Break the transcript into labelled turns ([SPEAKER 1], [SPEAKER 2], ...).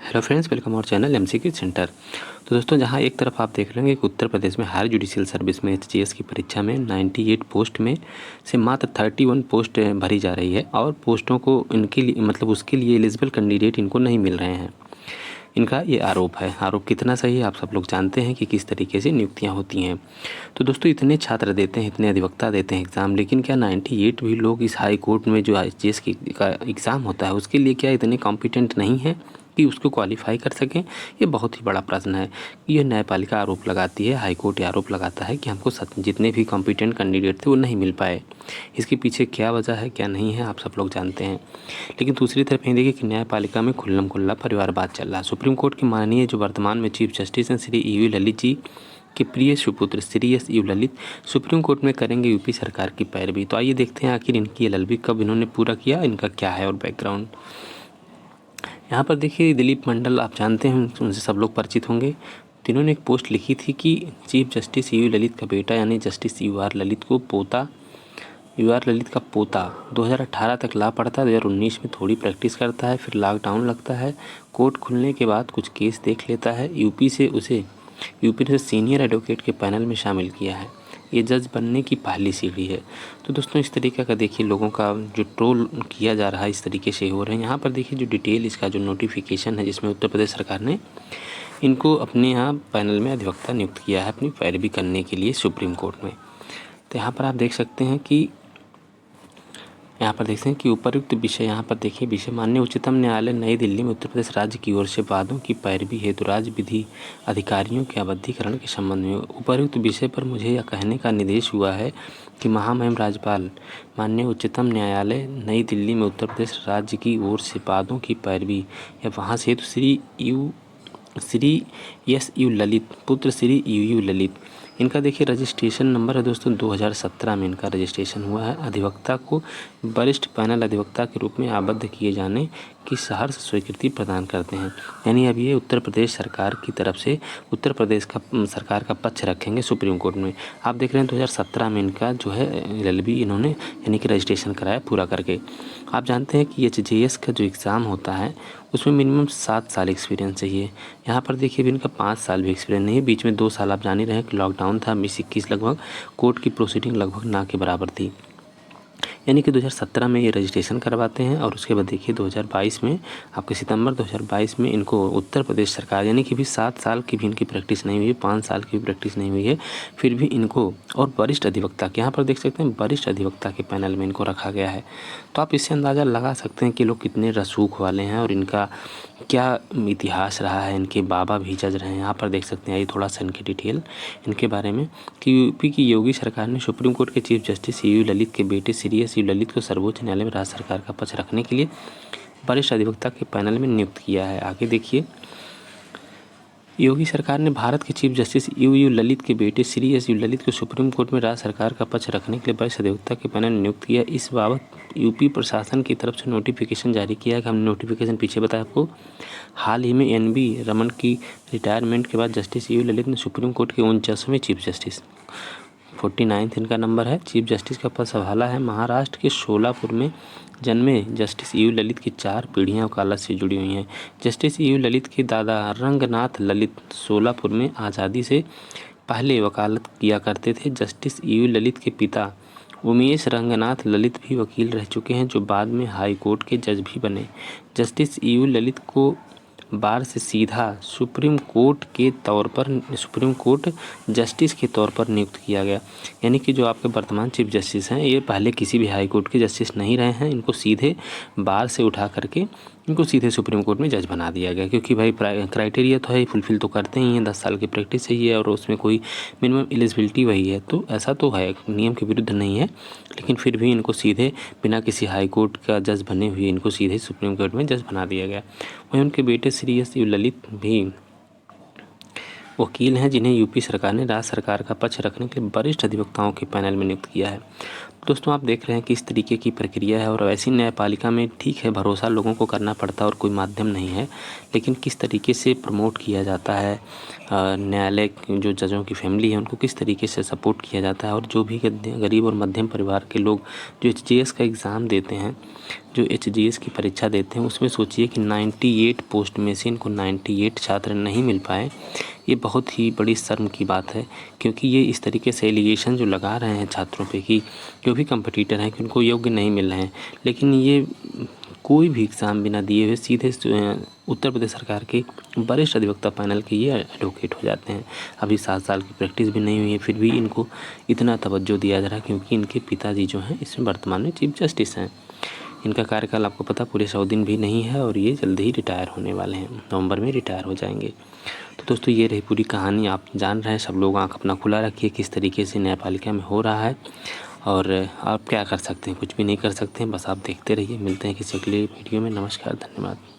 [SPEAKER 1] Hello friends, welcome our channel MCQ centre. तो दोस्तों, जहां एक तरफ आप देख रहे होंगे कि उत्तर प्रदेश में हायर जुडिशियल सर्विस में एचजीएस की परीक्षा में 98 पोस्ट में से मात्र 31 पोस्ट भरी जा रही है और पोस्टों को इनके लिए मतलब उसके लिए एलिजिबल कैंडिडेट इनको नहीं मिल रहे हैं। इनका ये आरोप है। आरोप कितना सही है आप सब लोग जानते हैं कि किस तरीके से नियुक्तियाँ होती हैं। तो दोस्तों, इतने छात्र देते हैं, इतने अधिवक्ता देते हैं एग्ज़ाम, लेकिन क्या 98 भी लोग इस हाई कोर्ट में जो एचजीएस का एग्ज़ाम होता है उसके लिए क्या इतने कॉम्पिटेंट नहीं हैं कि उसको क्वालिफाई कर सकें? ये बहुत ही बड़ा प्रश्न है। ये न्यायपालिका आरोप लगाती है, हाई कोर्ट आरोप लगाता है कि हमको जितने भी कॉम्पिटेंट कैंडिडेट थे वो नहीं मिल पाए। इसके पीछे क्या वजह है, क्या नहीं है, आप सब लोग जानते हैं। लेकिन दूसरी तरफ ये देखिए कि न्यायपालिका में खुल्लम खुल्ला परिवारवाद चल रहा है। सुप्रीम कोर्ट के माननीय जो वर्तमान में चीफ जस्टिस हैं श्री यू ललित जी के प्रिय सुपुत्र Shri S U Lalit supreme court में करेंगे यूपी सरकार की पैरवी। तो आइए देखते हैं आखिर इनकी एलएलबी कब इन्होंने पूरा किया, इनका क्या है और बैकग्राउंड। यहाँ पर देखिए दिलीप मंडल आप जानते हैं, उनसे सब लोग परिचित होंगे। तो इन्होंने एक पोस्ट लिखी थी कि चीफ जस्टिस यू ललित का बेटा यानी जस्टिस यू आर ललित का पोता 2018 तक ला पढ़ता है, 2019 में थोड़ी प्रैक्टिस करता है, फिर लॉकडाउन लगता है, कोर्ट खुलने के बाद कुछ केस देख लेता है, यूपी से सीनियर एडवोकेट के पैनल में शामिल किया है। ये जज बनने की पहली सीढ़ी है। तो दोस्तों, इस तरीके का देखिए लोगों का जो ट्रोल किया जा रहा है इस तरीके से हो रहे हैं। यहाँ पर देखिए जो डिटेल इसका जो नोटिफिकेशन है जिसमें उत्तर प्रदेश सरकार ने इनको अपने यहाँ पैनल में अधिवक्ता नियुक्त किया है अपनी पैरवी करने के लिए सुप्रीम कोर्ट में। तो यहाँ पर आप देख सकते हैं कि उपयुक्त विषय यहाँ पर देखिए विषय माननीय उच्चतम न्यायालय नई दिल्ली में उत्तर प्रदेश राज्य की ओर से वादों की पैरवी हेतु राज्य विधि अधिकारियों के अवधिकरण के संबंध में उपयुक्त विषय पर मुझे यह कहने का निर्देश हुआ है कि महामहिम राज्यपाल माननीय उच्चतम न्यायालय नई दिल्ली में उत्तर प्रदेश राज्य की ओर से वादों की पैरवी या वहाँ से हेतु श्री एस यू ललित पुत्र श्री यू ललित इनका देखिए रजिस्ट्रेशन नंबर है दोस्तों 2017 में इनका रजिस्ट्रेशन हुआ है। अधिवक्ता को वरिष्ठ पैनल अधिवक्ता के रूप में आबद्ध किए जाने की सहर्ष स्वीकृति प्रदान करते हैं। यानी अब ये उत्तर प्रदेश सरकार की तरफ से उत्तर प्रदेश का सरकार का पक्ष रखेंगे सुप्रीम कोर्ट में। आप देख रहे हैं 2017 में इनका जो है एलएलबी इन्होंने यानी कि रजिस्ट्रेशन कराया पूरा करके। आप जानते हैं कि एचजीएस का जो एग्ज़ाम होता है उसमें मिनिमम 7 साल एक्सपीरियंस चाहिए। यहाँ पर देखिए भी इनका 5 साल भी एक्सपीरियंस नहीं है, बीच में 2 साल आप जान ही रहे हैं कि लॉकडाउन था, 2021 लगभग कोर्ट की प्रोसीडिंग लगभग ना के बराबर थी। यानी कि 2017 में ये रजिस्ट्रेशन करवाते हैं और उसके बाद देखिए 2022 में आपके सितंबर 2022 में इनको उत्तर प्रदेश सरकार यानी कि भी 7 साल की भी इनकी प्रैक्टिस नहीं हुई है, 5 साल की भी प्रैक्टिस नहीं हुई है, फिर भी इनको और वरिष्ठ अधिवक्ता के यहाँ पर देख सकते हैं वरिष्ठ अधिवक्ता के पैनल में इनको रखा गया है। तो आप इससे अंदाज़ा लगा सकते हैं कि लोग कितने रसूख वाले हैं और इनका क्या इतिहास रहा है। इनके बाबा भी जज रहे हैं। यहाँ पर देख सकते हैं ये थोड़ा सा इनकी डिटेल इनके बारे में कि यूपी की योगी सरकार ने सुप्रीम कोर्ट के चीफ जस्टिस यू ललित के बेटे श्री एस यू ललित को सर्वोच्च न्यायालय में राज्य सरकार का पक्ष रखने के लिए वरिष्ठ अधिवक्ता के पैनल में नियुक्त किया है। आगे देखिए योगी सरकार ने भारत के चीफ जस्टिस यू ललित के बेटे श्री एस यू ललित को सुप्रीम कोर्ट में राज्य सरकार का पक्ष रखने के लिए वरिष्ठ अधिवक्ता के पैनल में नियुक्त किया। इस बाबत यूपी प्रशासन की तरफ से नोटिफिकेशन जारी किया है कि हमने नोटिफिकेशन पीछे बताया आपको। हाल ही में एनबी रमन की रिटायरमेंट के बाद जस्टिस यू ललित ने सुप्रीम कोर्ट के 49वें चीफ जस्टिस 49 इनका नंबर है चीफ जस्टिस का पद संभाला है। महाराष्ट्र के शोलापुर में जन्मे जस्टिस यू ललित की 4 पीढ़ियाँ वकालत से जुड़ी हुई हैं। जस्टिस यू ललित के दादा रंगनाथ ललित सोलापुर में आज़ादी से पहले वकालत किया करते थे। जस्टिस यू ललित के पिता उमेश रंगनाथ ललित भी वकील रह चुके हैं जो बाद में हाई कोर्ट के जज भी बने। जस्टिस यू ललित को बार से सीधा सुप्रीम कोर्ट जस्टिस के तौर पर नियुक्त किया गया। यानी कि जो आपके वर्तमान चीफ जस्टिस हैं ये पहले किसी भी हाई कोर्ट के जस्टिस नहीं रहे हैं, इनको सीधे बार से उठा करके इनको सीधे सुप्रीम कोर्ट में जज बना दिया गया। क्योंकि भाई क्राइटेरिया तो है, फुलफिल तो करते ही हैं, 10 साल की प्रैक्टिस चाहिए और उसमें कोई मिनिमम एलिजिबिलिटी वही है। तो ऐसा तो है, नियम के विरुद्ध नहीं है, लेकिन फिर भी इनको सीधे बिना किसी हाई कोर्ट का जज बने हुए इनको सीधे सुप्रीम कोर्ट में जज बना दिया गया। वहीं उनके बेटे श्री एस यू ललित भी वकील हैं जिन्हें यूपी सरकार ने राज्य सरकार का पक्ष रखने के लिए वरिष्ठ अधिवक्ताओं के पैनल में नियुक्त किया है। दोस्तों, आप देख रहे हैं कि इस तरीके की प्रक्रिया है और वैसी न्यायपालिका में ठीक है, भरोसा लोगों को करना पड़ता है और कोई माध्यम नहीं है, लेकिन किस तरीके से प्रमोट किया जाता है, न्यायालय जो जजों की फैमिली है उनको किस तरीके से सपोर्ट किया जाता है, और जो भी गरीब और मध्यम परिवार के लोग जो एचजीएस का एग्ज़ाम देते हैं, जो एचजीएस की परीक्षा देते हैं, उसमें सोचिए कि 98 पोस्ट में से इनको 98 छात्र नहीं मिल पाए। ये बहुत ही बड़ी शर्म की बात है, क्योंकि ये इस तरीके से एलिगेशन जो लगा रहे हैं छात्रों पे कि जो भी कंपटीटर हैं कि उनको योग्य नहीं मिल रहे हैं, लेकिन ये कोई भी एग्ज़ाम बिना दिए हुए सीधे उत्तर प्रदेश सरकार के वरिष्ठ अधिवक्ता पैनल के ये एडवोकेट हो जाते हैं। अभी 7 साल की प्रैक्टिस भी नहीं हुई है, फिर भी इनको इतना तवज्जो दिया जा रहा है, क्योंकि इनके पिताजी जो हैं इसमें वर्तमान में चीफ जस्टिस हैं। इनका कार्यकाल आपको पता पूरे 100 दिन भी नहीं है और ये जल्द ही रिटायर होने वाले हैं, नवंबर में रिटायर हो जाएंगे। तो दोस्तों, ये रही पूरी कहानी। आप जान रहे हैं, सब लोग आँख अपना खुला रखिए किस तरीके से न्यायपालिका में हो रहा है, और आप क्या कर सकते हैं, कुछ भी नहीं कर सकते हैं, बस आप देखते रहिए। मिलते हैं किसी अगले वीडियो में। नमस्कार, धन्यवाद।